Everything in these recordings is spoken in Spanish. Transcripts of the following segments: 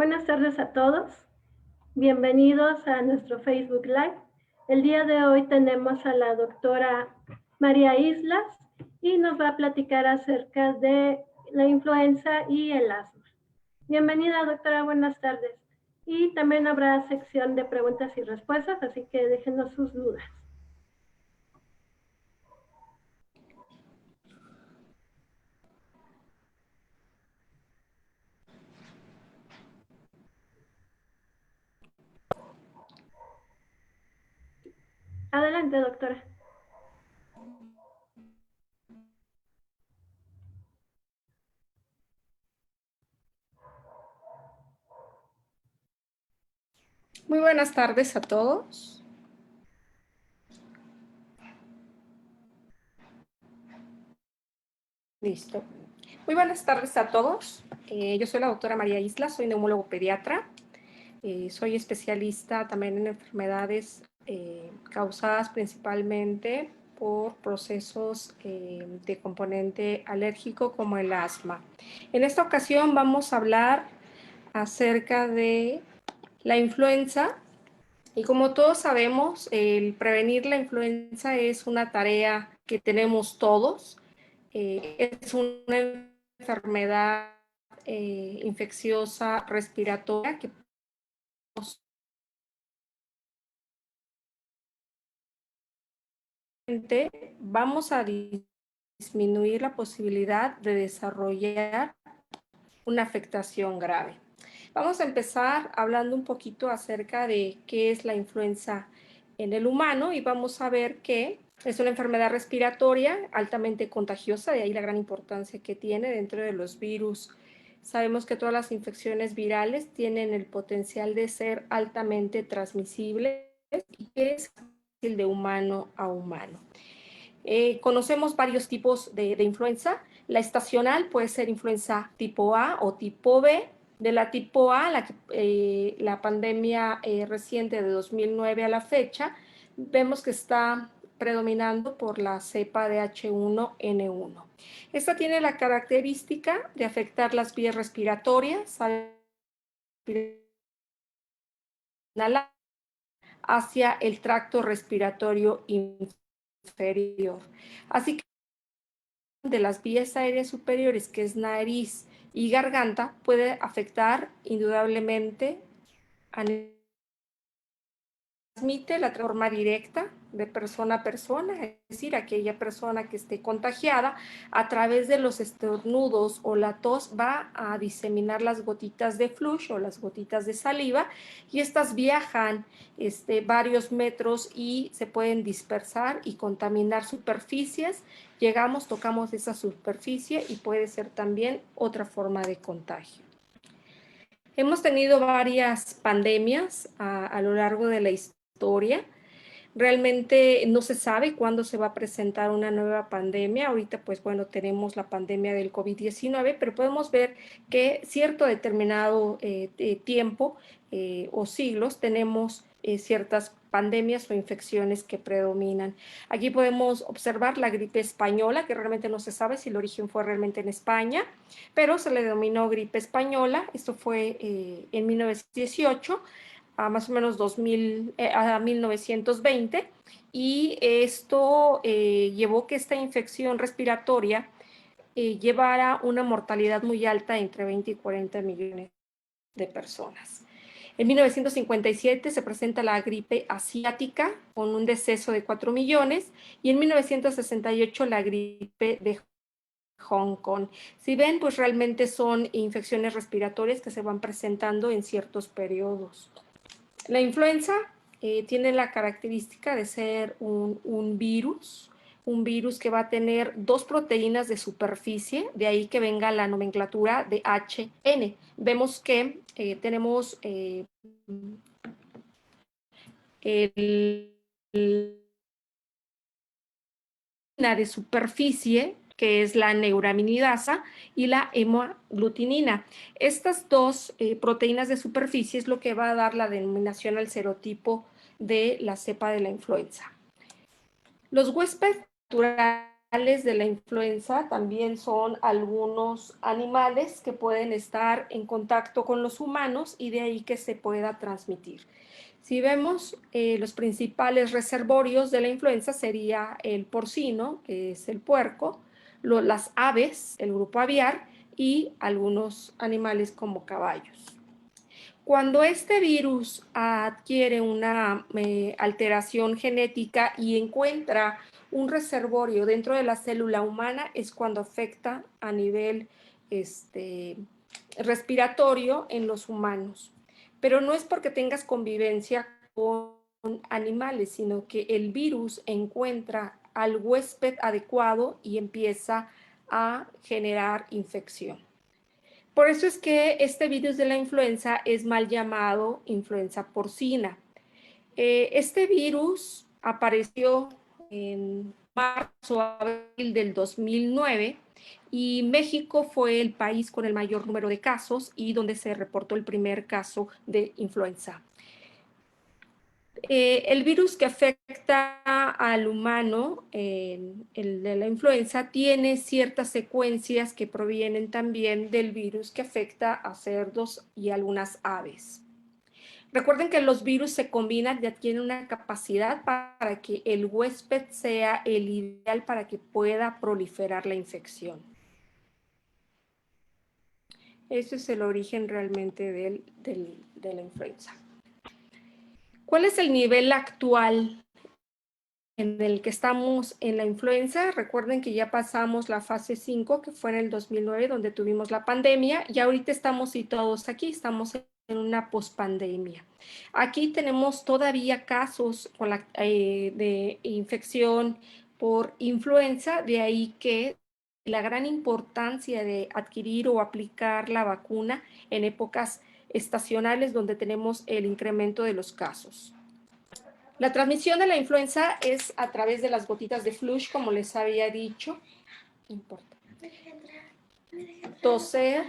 Buenas tardes a todos. Bienvenidos a nuestro Facebook Live. El día de hoy tenemos a la doctora María Islas y nos va a platicar acerca de la influenza y el asma. Bienvenida, doctora. Buenas tardes. Y también habrá sección de preguntas y respuestas, así que déjenos sus dudas. Adelante, doctora. Muy buenas tardes a todos. Listo. Muy buenas tardes a todos. Yo soy la doctora María Islas, soy neumólogo pediatra. Soy especialista también en enfermedades causadas principalmente por procesos de componente alérgico como el asma. En esta ocasión vamos a hablar acerca de la influenza. Y como todos sabemos, el prevenir la influenza es una tarea que tenemos todos. Es una enfermedad infecciosa respiratoria que vamos a disminuir la posibilidad de desarrollar una afectación grave. Vamos a empezar hablando un poquito acerca de qué es la influenza en el humano y vamos a ver que es una enfermedad respiratoria altamente contagiosa, de ahí la gran importancia que tiene dentro de los virus. Sabemos que todas las infecciones virales tienen el potencial de ser altamente transmisibles y que es fácil de humano a humano. Conocemos varios tipos de influenza. La estacional puede ser influenza tipo A o tipo B. De la tipo A, la pandemia reciente de 2009 a la fecha, vemos que está predominando por la cepa de H1N1. Esta tiene la característica de afectar las vías respiratorias hacia el tracto respiratorio inferior. Así que de las vías aéreas superiores, que es nariz y garganta, puede afectar indudablemente a transmite la forma directa de persona a persona, es decir, aquella persona que esté contagiada a través de los estornudos o la tos va a diseminar las gotitas de flush o las gotitas de saliva y estas viajan varios metros y se pueden dispersar y contaminar superficies. Llegamos, tocamos esa superficie y puede ser también otra forma de contagio. Hemos tenido varias pandemias a lo largo de la historia. Realmente no se sabe cuándo se va a presentar una nueva pandemia. Ahorita, pues bueno, tenemos la pandemia del COVID-19, pero podemos ver que cierto determinado tiempo o siglos tenemos ciertas pandemias o infecciones que predominan. Aquí podemos observar la gripe española, que realmente no se sabe si el origen fue realmente en España, pero se le denominó gripe española. Esto fue en 1918 a más o menos 1920, y esto llevó que esta infección respiratoria llevara una mortalidad muy alta, entre 20 y 40 millones de personas. En 1957 se presenta la gripe asiática con un deceso de 4 millones y en 1968 la gripe de Hong Kong. Si ven, pues realmente son infecciones respiratorias que se van presentando en ciertos periodos. La influenza tiene la característica de ser un virus que va a tener dos proteínas de superficie, de ahí que venga la nomenclatura de HN. Vemos que tenemos la de superficie, que es la neuraminidasa, y la hemaglutinina. Estas dos proteínas de superficie es lo que va a dar la denominación al serotipo de la cepa de la influenza. Los huéspedes naturales de la influenza también son algunos animales que pueden estar en contacto con los humanos y de ahí que se pueda transmitir. Si vemos los principales reservorios de la influenza sería el porcino, que es el puerco, las aves, el grupo aviar y algunos animales como caballos. Cuando este virus adquiere una alteración genética y encuentra un reservorio dentro de la célula humana, es cuando afecta a nivel respiratorio en los humanos. Pero no es porque tengas convivencia con animales, sino que el virus encuentra al huésped adecuado y empieza a generar infección. Por eso es que este virus de la influenza es mal llamado influenza porcina. Este virus apareció en marzo, abril del 2009 y México fue el país con el mayor número de casos y donde se reportó el primer caso de influenza. El virus que afecta al humano, el de la influenza, tiene ciertas secuencias que provienen también del virus que afecta a cerdos y algunas aves. Recuerden que los virus se combinan y adquieren una capacidad para que el huésped sea el ideal para que pueda proliferar la infección. Ese es el origen realmente de la influenza. ¿Cuál es el nivel actual en el que estamos en la influenza? Recuerden que ya pasamos la fase 5, que fue en el 2009, donde tuvimos la pandemia, y ahorita estamos situados aquí, estamos en una pospandemia. Aquí tenemos todavía casos de infección por influenza, de ahí que la gran importancia de adquirir o aplicar la vacuna en épocas estacionales donde tenemos el incremento de los casos. La transmisión de la influenza es a través de las gotitas de flush, como les había dicho. No importa. Toser.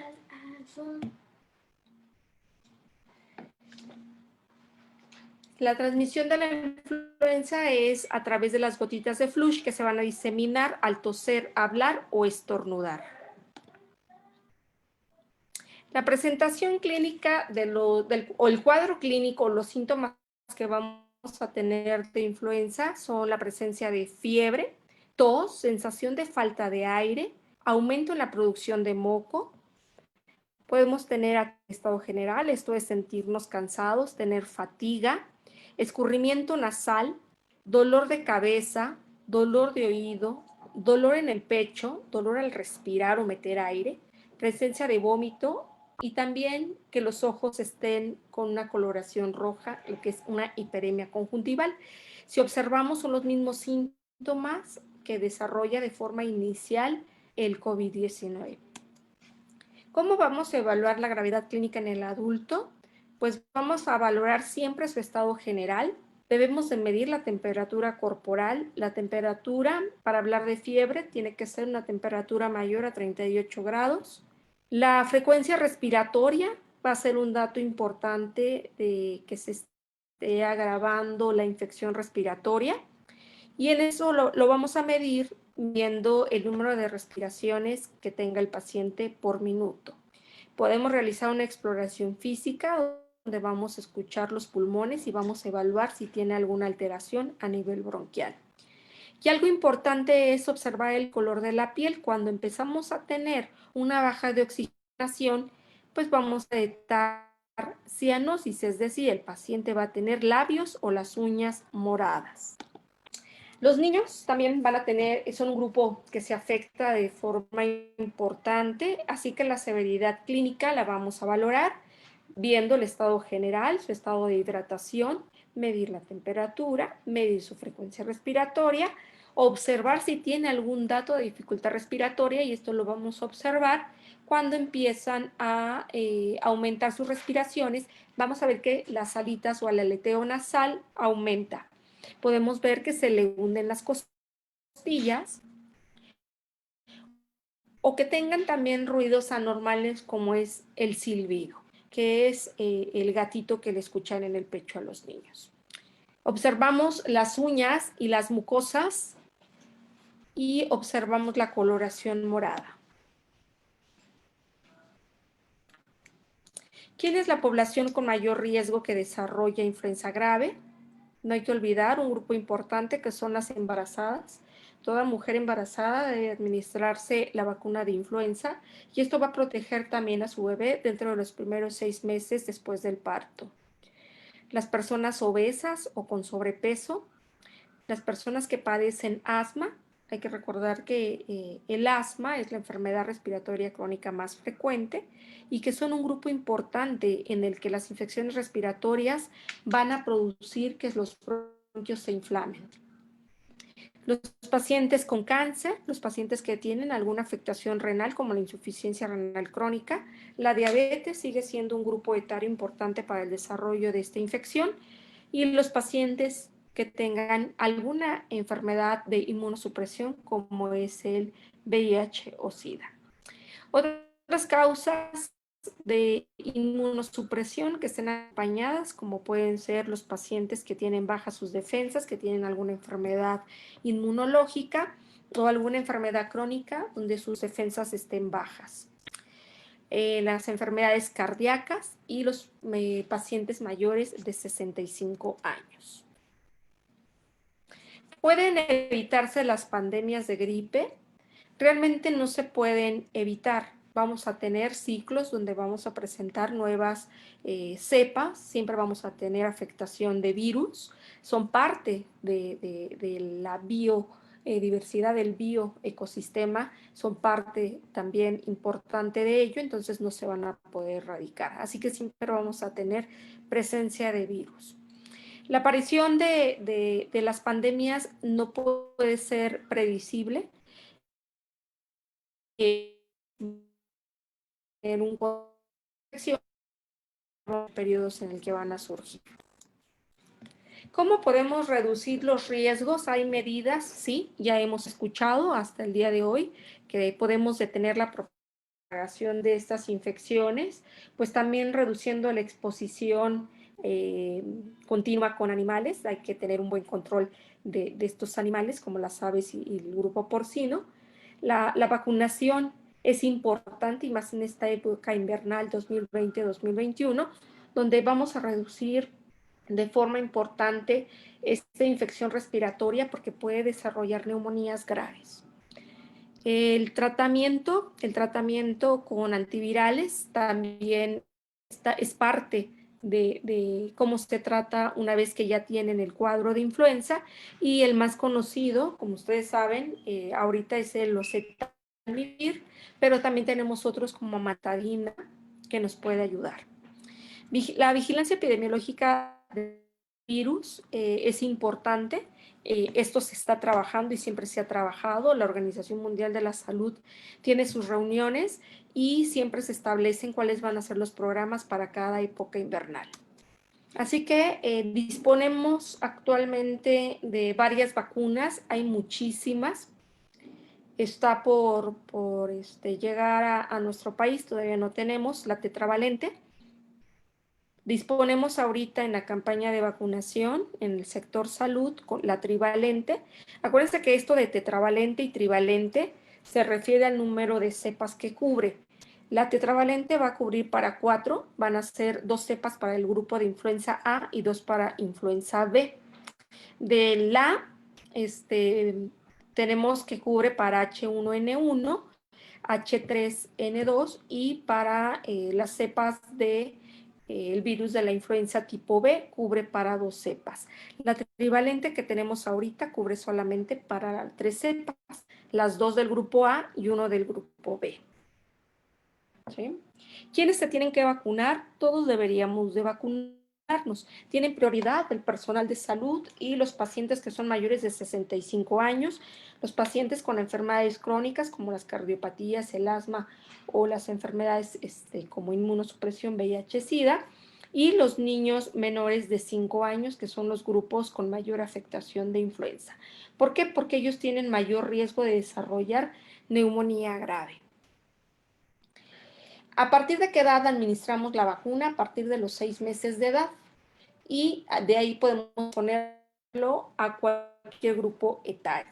La transmisión de la influenza es a través de las gotitas de flush que se van a diseminar al toser, hablar o estornudar. La presentación clínica o el cuadro clínico, los síntomas que vamos a tener de influenza son la presencia de fiebre, tos, sensación de falta de aire, aumento en la producción de moco. Podemos tener estado general, esto es sentirnos cansados, tener fatiga, escurrimiento nasal, dolor de cabeza, dolor de oído, dolor en el pecho, dolor al respirar o meter aire, presencia de vómito y también que los ojos estén con una coloración roja, lo que es una hiperemia conjuntival. Si observamos, son los mismos síntomas que desarrolla de forma inicial el COVID-19. ¿Cómo vamos a evaluar la gravedad clínica en el adulto? Pues vamos a valorar siempre su estado general. Debemos de medir la temperatura corporal. La temperatura, para hablar de fiebre, tiene que ser una temperatura mayor a 38 grados. La frecuencia respiratoria va a ser un dato importante de que se esté agravando la infección respiratoria. Y en eso lo vamos a medir viendo el número de respiraciones que tenga el paciente por minuto. Podemos realizar una exploración física donde vamos a escuchar los pulmones y vamos a evaluar si tiene alguna alteración a nivel bronquial. Y algo importante es observar el color de la piel. Cuando empezamos a tener una baja de oxigenación, pues vamos a detectar cianosis, es decir, el paciente va a tener labios o las uñas moradas. Los niños también van a tener, son un grupo que se afecta de forma importante, así que la severidad clínica la vamos a valorar viendo el estado general, su estado de hidratación, medir la temperatura, medir su frecuencia respiratoria, observar si tiene algún dato de dificultad respiratoria, y esto lo vamos a observar cuando empiezan a aumentar sus respiraciones. Vamos a ver que las alitas o el aleteo nasal aumenta. Podemos ver que se le hunden las costillas o que tengan también ruidos anormales como es el silbido, que es el gatito que le escuchan en el pecho a los niños. Observamos las uñas y las mucosas y observamos la coloración morada. ¿Quién es la población con mayor riesgo que desarrolla influenza grave? No hay que olvidar un grupo importante que son las embarazadas. Toda mujer embarazada debe administrarse la vacuna de influenza y esto va a proteger también a su bebé dentro de los primeros 6 meses después del parto. Las personas obesas o con sobrepeso, las personas que padecen asma, hay que recordar que el asma es la enfermedad respiratoria crónica más frecuente y que son un grupo importante en el que las infecciones respiratorias van a producir que los bronquios se inflamen. Los pacientes con cáncer, los pacientes que tienen alguna afectación renal como la insuficiencia renal crónica, la diabetes sigue siendo un grupo etario importante para el desarrollo de esta infección y los pacientes que tengan alguna enfermedad de inmunosupresión como es el VIH o SIDA. Otras causas de inmunosupresión que estén acompañadas, como pueden ser los pacientes que tienen bajas sus defensas, que tienen alguna enfermedad inmunológica o alguna enfermedad crónica donde sus defensas estén bajas. Las enfermedades cardíacas y los pacientes mayores de 65 años. ¿Pueden evitarse las pandemias de gripe? Realmente no se pueden evitar. Vamos a tener ciclos donde vamos a presentar nuevas cepas, siempre vamos a tener afectación de virus, son parte de la biodiversidad del bioecosistema, son parte también importante de ello, entonces no se van a poder erradicar. Así que siempre vamos a tener presencia de virus. La aparición de las pandemias no puede ser predecible. En un periodos en el que van a surgir. ¿Cómo podemos reducir los riesgos? Hay medidas, sí, ya hemos escuchado hasta el día de hoy que podemos detener la propagación de estas infecciones, pues también reduciendo la exposición continua con animales. Hay que tener un buen control de estos animales como las aves y el grupo porcino. La vacunación es importante y más en esta época invernal 2020-2021, donde vamos a reducir de forma importante esta infección respiratoria porque puede desarrollar neumonías graves. El tratamiento con antivirales también es parte de cómo se trata una vez que ya tienen el cuadro de influenza y el más conocido, como ustedes saben, ahorita es el oseltamivir, pero también tenemos otros como amantadina que nos puede ayudar. La vigilancia epidemiológica del virus es importante. Esto se está trabajando y siempre se ha trabajado. La Organización Mundial de la Salud tiene sus reuniones y siempre se establecen cuáles van a ser los programas para cada época invernal. Así que disponemos actualmente de varias vacunas, hay muchísimas. Está por llegar a nuestro país, todavía no tenemos la tetravalente. Disponemos ahorita en la campaña de vacunación en el sector salud con la trivalente. Acuérdense que esto de tetravalente y trivalente se refiere al número de cepas que cubre. La tetravalente va a cubrir para 4, van a ser 2 cepas para el grupo de influenza A y 2 para influenza B. De la, tenemos que cubre para H1N1, H3N2 y para las cepas de el virus de la influenza tipo B cubre para 2 cepas. La trivalente que tenemos ahorita cubre solamente para 3 cepas, las 2 del grupo A y 1 del grupo B. ¿Sí? ¿Quiénes se tienen que vacunar? Todos deberíamos de vacunarnos. Tienen prioridad el personal de salud y los pacientes que son mayores de 65 años, los pacientes con enfermedades crónicas como las cardiopatías, el asma o las enfermedades como inmunosupresión, VIH, SIDA, y los niños menores de 5 años, que son los grupos con mayor afectación de influenza. ¿Por qué? Porque ellos tienen mayor riesgo de desarrollar neumonía grave. ¿A partir de qué edad administramos la vacuna? A partir de los 6 meses de edad. Y de ahí podemos ponerlo a cualquier grupo etario.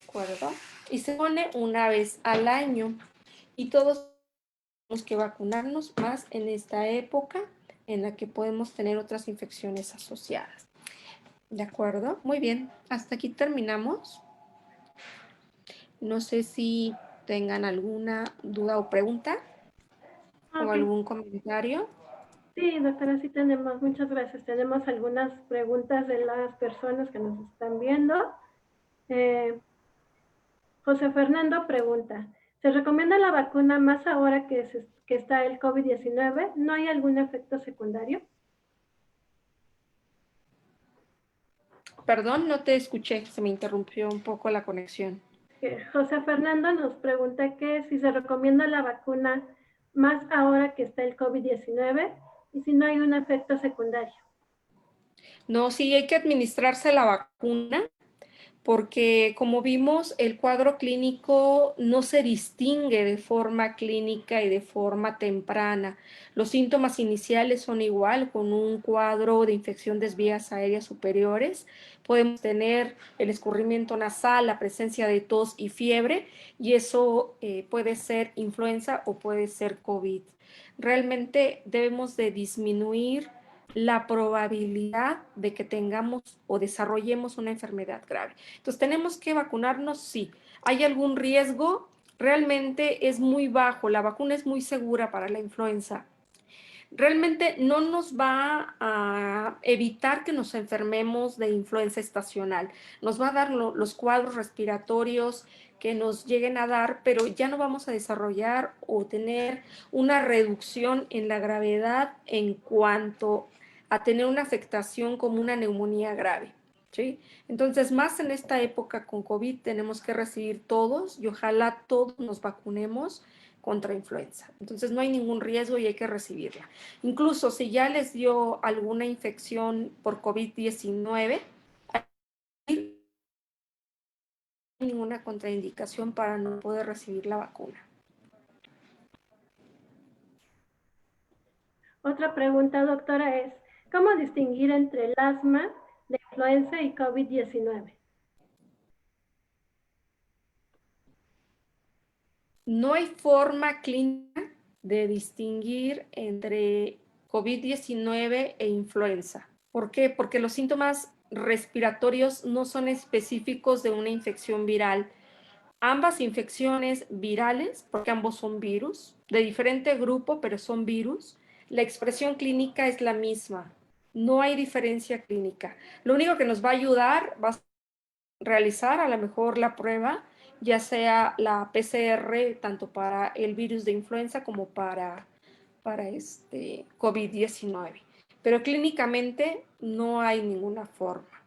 ¿De acuerdo? Y se pone una vez al año. Y todos tenemos que vacunarnos más en esta época en la que podemos tener otras infecciones asociadas. ¿De acuerdo? Muy bien. Hasta aquí terminamos. No sé si tengan alguna duda o pregunta o Ok. algún comentario. Sí, doctora, sí tenemos, muchas gracias. Tenemos algunas preguntas de las personas que nos están viendo. José Fernando pregunta, ¿se recomienda la vacuna más ahora que está el COVID-19? ¿No hay algún efecto secundario? Perdón, no te escuché, se me interrumpió un poco la conexión. José Fernando nos pregunta que si se recomienda la vacuna más ahora que está el COVID-19 y si no hay un efecto secundario. No, sí hay que administrarse la vacuna porque como vimos, el cuadro clínico no se distingue de forma clínica y de forma temprana. Los síntomas iniciales son igual, con un cuadro de infección de vías aéreas superiores. Podemos tener el escurrimiento nasal, la presencia de tos y fiebre, y eso puede ser influenza o puede ser COVID. Realmente debemos de disminuir la probabilidad de que tengamos o desarrollemos una enfermedad grave. Entonces, ¿tenemos que vacunarnos? Sí. ¿Hay algún riesgo? Realmente es muy bajo. La vacuna es muy segura para la influenza. Realmente no nos va a evitar que nos enfermemos de influenza estacional. Nos va a dar los cuadros respiratorios que nos lleguen a dar, pero ya no vamos a desarrollar o tener una reducción en la gravedad en cuanto a tener una afectación como una neumonía grave. ¿Sí? Entonces, más en esta época con COVID tenemos que recibir todos y ojalá todos nos vacunemos contra influenza. Entonces, no hay ningún riesgo y hay que recibirla. Incluso si ya les dio alguna infección por COVID-19, no hay ninguna contraindicación para no poder recibir la vacuna. Otra pregunta, doctora, es, ¿cómo distinguir entre el asma, la influenza y COVID-19? No hay forma clínica de distinguir entre COVID-19 e influenza. ¿Por qué? Porque los síntomas respiratorios no son específicos de una infección viral. Ambas infecciones virales, porque ambos son virus, de diferente grupo, pero son virus, la expresión clínica es la misma. No hay diferencia clínica. Lo único que nos va a ayudar va a realizar a lo mejor la prueba, ya sea la PCR, tanto para el virus de influenza como para este COVID-19. Pero clínicamente no hay ninguna forma.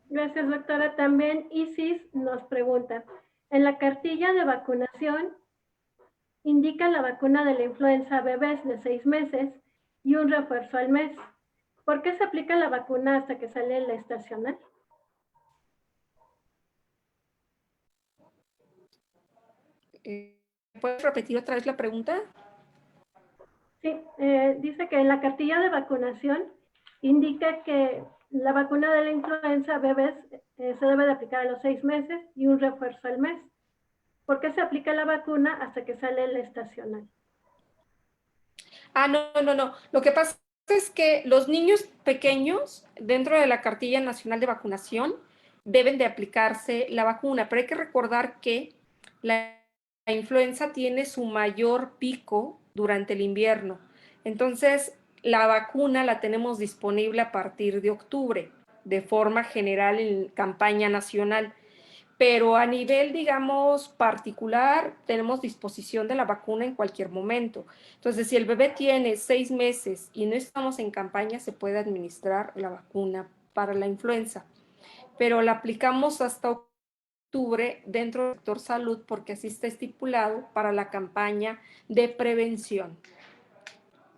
Gracias, doctora. También Isis nos pregunta, en la cartilla de vacunación indica la vacuna de la influenza a bebés de 6 meses y un refuerzo al mes. ¿Por qué se aplica la vacuna hasta que sale la estacional? ¿Puedes repetir otra vez la pregunta? Sí, dice que en la cartilla de vacunación indica que la vacuna de la influenza a bebés se debe de aplicar a los 6 meses y un refuerzo al mes. ¿Por qué se aplica la vacuna hasta que sale la estacional? Ah, no. Lo que pasa es que los niños pequeños, dentro de la cartilla nacional de vacunación, deben de aplicarse la vacuna, pero hay que recordar que la influenza tiene su mayor pico durante el invierno. Entonces, la vacuna la tenemos disponible a partir de octubre, de forma general en campaña nacional. Pero a nivel, digamos, particular, tenemos disposición de la vacuna en cualquier momento. Entonces, si el bebé tiene 6 meses y no estamos en campaña, se puede administrar la vacuna para la influenza, pero la aplicamos hasta octubre dentro del sector salud porque así está estipulado para la campaña de prevención.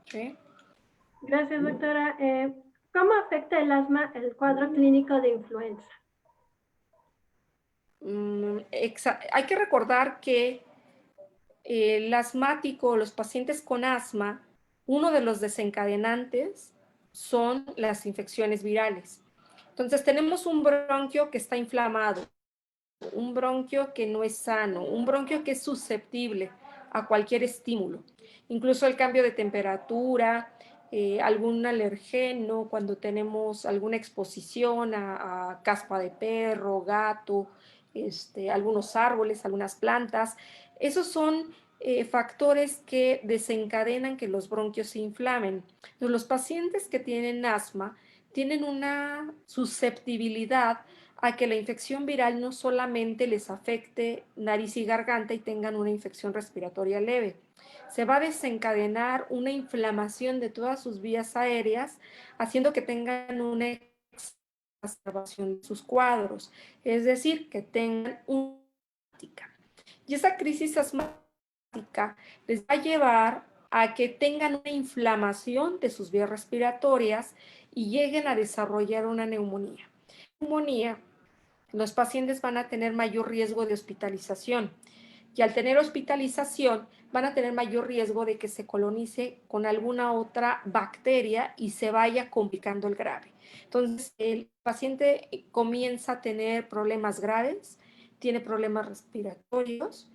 ¿Sí? Gracias, doctora. ¿Cómo afecta el asma el cuadro clínico de influenza? Hay que recordar que el asmático, los pacientes con asma, uno de los desencadenantes son las infecciones virales. Entonces tenemos un bronquio que está inflamado, un bronquio que no es sano, un bronquio que es susceptible a cualquier estímulo, incluso el cambio de temperatura, algún alergeno, cuando tenemos alguna exposición a caspa de perro, gato, algunos árboles, algunas plantas. Esos son factores que desencadenan que los bronquios se inflamen. Entonces, los pacientes que tienen asma tienen una susceptibilidad a que la infección viral no solamente les afecte nariz y garganta y tengan una infección respiratoria leve. Se va a desencadenar una inflamación de todas sus vías aéreas, haciendo que tengan una exacerbación de sus cuadros, es decir, que tengan una asmática. Y esa crisis asmática les va a llevar a que tengan una inflamación de sus vías respiratorias y lleguen a desarrollar una neumonía. Neumonía, los pacientes van a tener mayor riesgo de hospitalización y al tener hospitalización van a tener mayor riesgo de que se colonice con alguna otra bacteria y se vaya complicando el grave. Entonces, el paciente comienza a tener problemas graves, tiene problemas respiratorios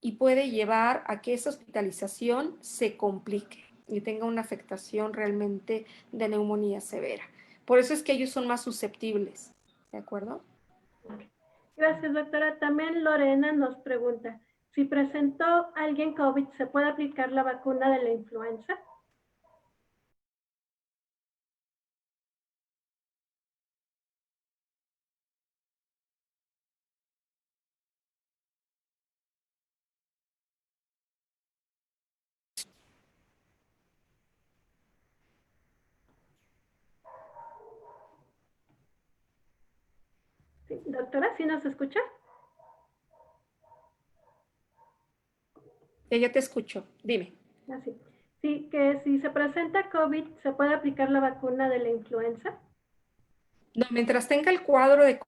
y puede llevar a que esa hospitalización se complique y tenga una afectación realmente de neumonía severa. Por eso es que ellos son más susceptibles, ¿de acuerdo? Gracias, doctora. También Lorena nos pregunta, si presentó alguien COVID, ¿se puede aplicar la vacuna de la influenza? Sí, doctora, ¿sí nos escucha? Ya te escucho, dime. Así. Sí, que si se presenta COVID, ¿se puede aplicar la vacuna de la influenza? No, mientras tenga el cuadro de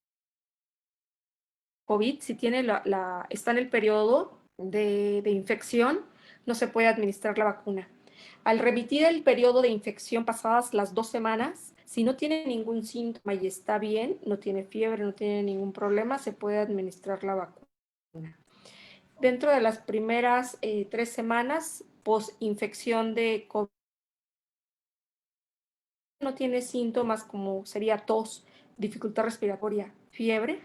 COVID, si tiene está en el periodo de infección, no se puede administrar la vacuna. Al remitir el periodo de infección pasadas las 2 semanas, si no tiene ningún síntoma y está bien, no tiene fiebre, no tiene ningún problema, se puede administrar la vacuna. Dentro de las primeras 3 semanas, post-infección de COVID, no tiene síntomas como sería tos, dificultad respiratoria, fiebre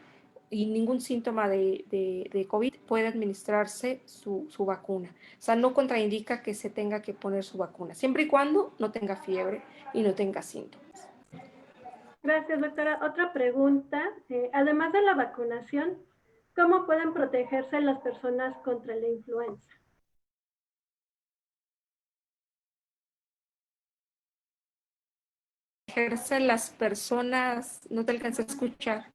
y ningún síntoma de COVID, puede administrarse su vacuna. O sea, no contraindica que se tenga que poner su vacuna, siempre y cuando no tenga fiebre y no tenga síntomas. Gracias, doctora. Otra pregunta. Además de la vacunación, ¿cómo pueden protegerse las personas contra la influenza? Ejerce las personas, no te alcancé a escuchar.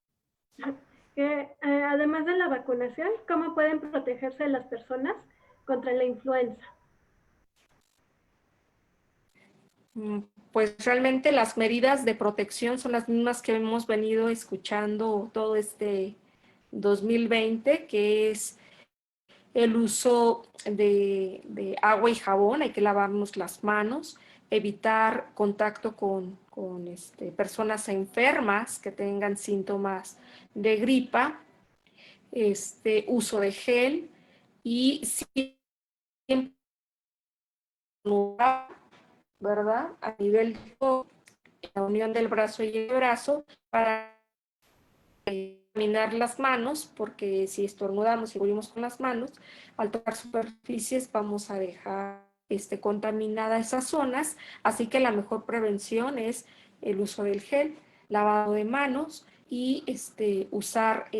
Además de la vacunación, ¿cómo pueden protegerse las personas contra la influenza? Pues realmente las medidas de protección son las mismas que hemos venido escuchando todo este 2020, que es el uso de agua y jabón, hay que lavarnos las manos, evitar contacto con personas enfermas que tengan síntomas de gripa, uso de gel y siempre, ¿verdad? A nivel de la unión del brazo y el brazo para examinar las manos, porque si estornudamos y volvimos con las manos, al tocar superficies vamos a dejar contaminadas esas zonas, así que la mejor prevención es el uso del gel, lavado de manos y usar,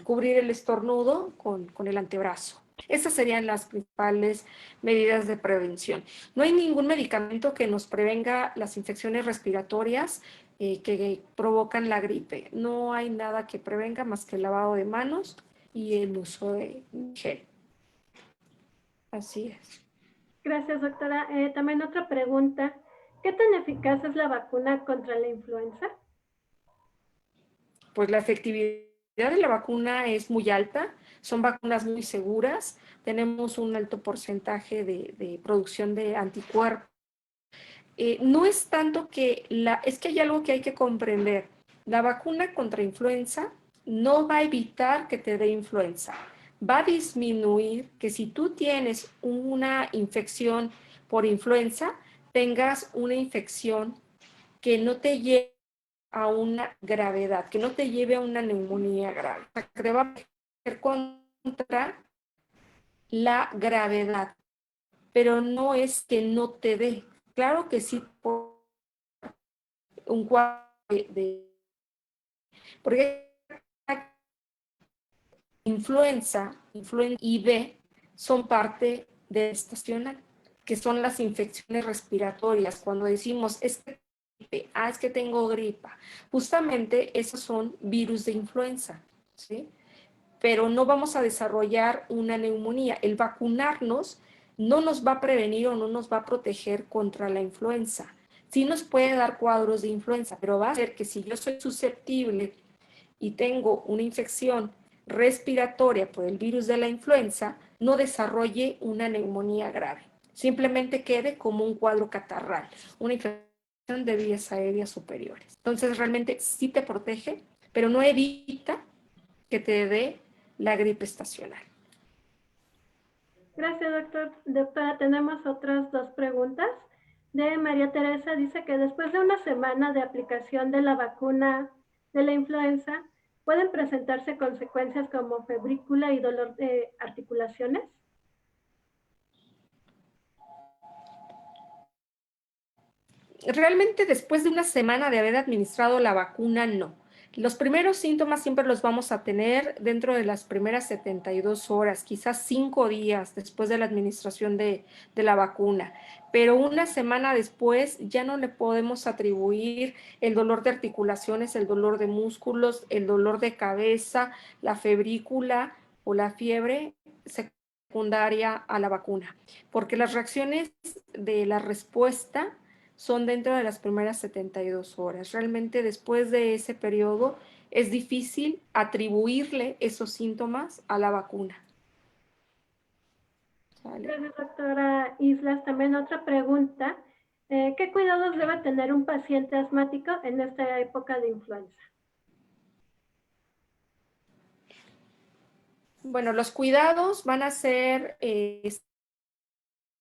cubrir el estornudo con el antebrazo. Esas serían las principales medidas de prevención. No hay ningún medicamento que nos prevenga las infecciones respiratorias que provocan la gripe. No hay nada que prevenga más que el lavado de manos y el uso de gel. Así es. Gracias, doctora. También otra pregunta. ¿Qué tan eficaz es la vacuna contra la influenza? Pues la efectividad de la vacuna es muy alta, son vacunas muy seguras, tenemos un alto porcentaje de producción de anticuerpos. No es tanto que es que hay algo que hay que comprender. La vacuna contra influenza no va a evitar que te dé influenza. Va a disminuir que si tú tienes una infección por influenza, tengas una infección que no te lleve a una gravedad, que no te lleve a una neumonía grave. O sea, que te va a proteger contra la gravedad, pero no es que no te dé. Claro que sí, por un cuadro porque influenza y B son parte de estacional, que son las infecciones respiratorias. Cuando decimos, es que tengo gripa, justamente esos son virus de influenza, ¿sí? Pero no vamos a desarrollar una neumonía. El vacunarnos no nos va a prevenir o no nos va a proteger contra la influenza. Sí nos puede dar cuadros de influenza, pero va a ser que si yo soy susceptible y tengo una infección respiratoria por el virus de la influenza, no desarrolle una neumonía grave. Simplemente quede como un cuadro catarral, una infección de vías aéreas superiores. Entonces, realmente sí te protege, pero no evita que te dé la gripe estacional. Gracias, doctora. Tenemos otras dos preguntas. De María Teresa, dice que después de una semana de aplicación de la vacuna de la influenza, ¿pueden presentarse consecuencias como febrícula y dolor de articulaciones? Realmente después de una semana de haber administrado la vacuna, no. Los primeros síntomas siempre los vamos a tener dentro de las primeras 72 horas, quizás 5 días después de la administración de la vacuna. Pero una semana después ya no le podemos atribuir el dolor de articulaciones, el dolor de músculos, el dolor de cabeza, la febrícula o la fiebre secundaria a la vacuna, porque las reacciones de la respuesta son dentro de las primeras 72 horas. Realmente después de ese periodo es difícil atribuirle esos síntomas a la vacuna. ¿Sale? Gracias, doctora Islas. También otra pregunta. ¿Qué cuidados debe tener un paciente asmático en esta época de influenza? Bueno, los cuidados van a ser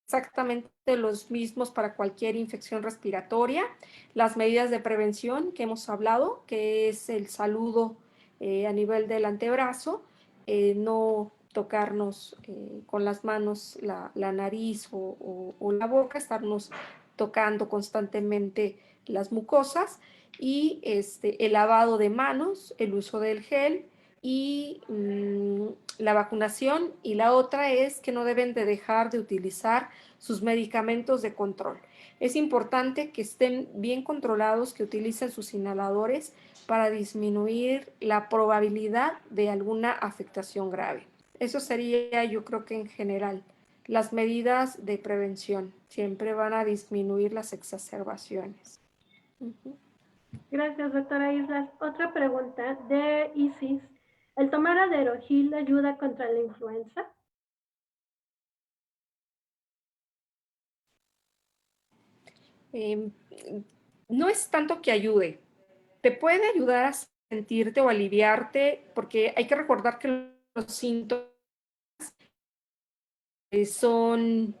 exactamente los mismos para cualquier infección respiratoria. Las medidas de prevención que hemos hablado, que es el saludo a nivel del antebrazo, no tocarnos con las manos la nariz o la boca, estarnos tocando constantemente las mucosas y el lavado de manos, el uso del gel y la vacunación, y la otra es que no deben de dejar de utilizar sus medicamentos de control. Es importante que estén bien controlados, que utilicen sus inhaladores para disminuir la probabilidad de alguna afectación grave. Eso sería, yo creo que en general, las medidas de prevención siempre van a disminuir las exacerbaciones. Gracias, doctora Islas. Otra pregunta de Isis. ¿El tomar Aderogil ayuda contra la influenza? No es tanto que ayude, te puede ayudar a sentirte o aliviarte, porque hay que recordar que los síntomas son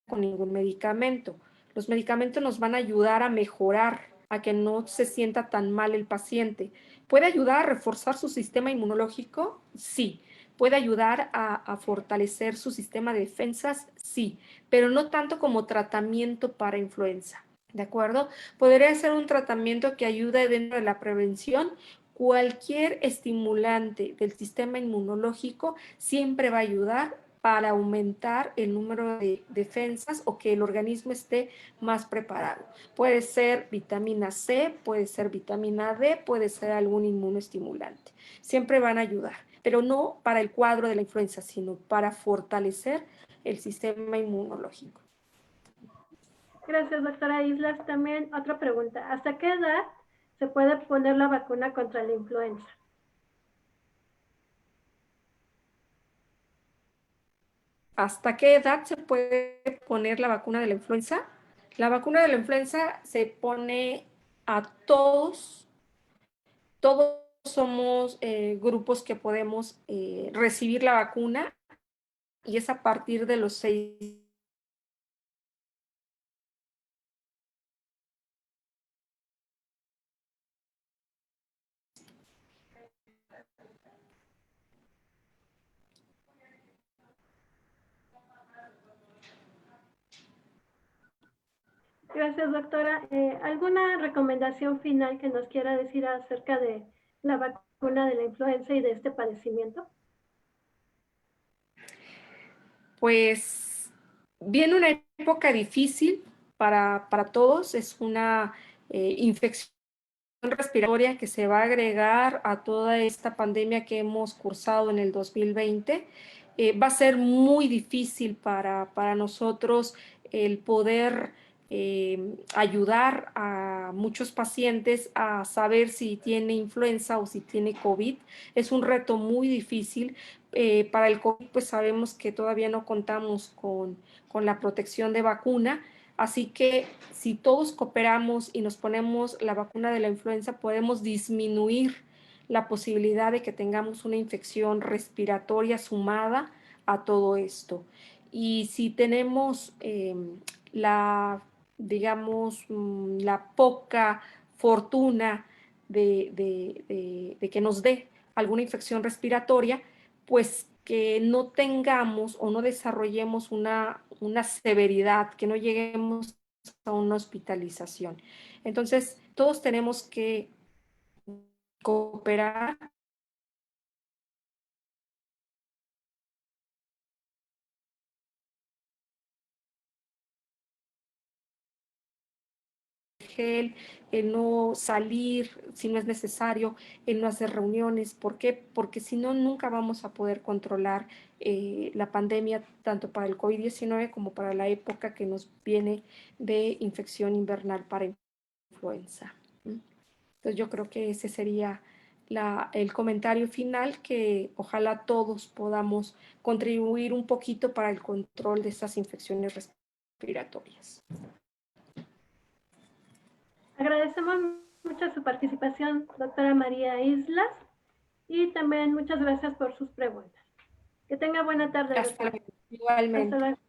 con ningún medicamento. Los medicamentos nos van a ayudar a mejorar, a que no se sienta tan mal el paciente. ¿Puede ayudar a reforzar su sistema inmunológico? Sí. ¿Puede ayudar a fortalecer su sistema de defensas? Sí, pero no tanto como tratamiento para influenza. ¿De acuerdo? Podría ser un tratamiento que ayude dentro de la prevención. Cualquier estimulante del sistema inmunológico siempre va a ayudar para aumentar el número de defensas o que el organismo esté más preparado. Puede ser vitamina C, puede ser vitamina D, puede ser algún inmunoestimulante. Siempre van a ayudar, pero no para el cuadro de la influenza, sino para fortalecer el sistema inmunológico. Gracias, doctora Islas. También otra pregunta. ¿Hasta qué edad se puede poner la vacuna contra la influenza? ¿Hasta qué edad se puede poner la vacuna de la influenza? La vacuna de la influenza se pone a todos, todos somos grupos que podemos recibir la vacuna y es a partir de los 6. Gracias, doctora. ¿Alguna recomendación final que nos quiera decir acerca de la vacuna de la influenza y de este padecimiento? Pues viene una época difícil para todos, es una infección respiratoria que se va a agregar a toda esta pandemia que hemos cursado en el 2020. Va a ser muy difícil para nosotros el poder ayudar a muchos pacientes a saber si tiene influenza o si tiene COVID. Es un reto muy difícil. Para el COVID, pues sabemos que todavía no contamos con la protección de vacuna. Así que si todos cooperamos y nos ponemos la vacuna de la influenza, podemos disminuir la posibilidad de que tengamos una infección respiratoria sumada a todo esto. Y si tenemos digamos, la poca fortuna de que nos dé alguna infección respiratoria, pues que no tengamos o no desarrollemos una severidad, que no lleguemos a una hospitalización. Entonces, todos tenemos que cooperar gel, el no salir si no es necesario, el no hacer reuniones. ¿Por qué? Porque si no, nunca vamos a poder controlar la pandemia, tanto para el COVID-19 como para la época que nos viene de infección invernal para influenza. Entonces yo creo que ese sería el comentario final, que ojalá todos podamos contribuir un poquito para el control de estas infecciones respiratorias. Agradecemos mucho su participación, doctora María Islas, y también muchas gracias por sus preguntas. Que tenga buena tarde, Hasta doctora. luego. Igualmente. Hasta luego.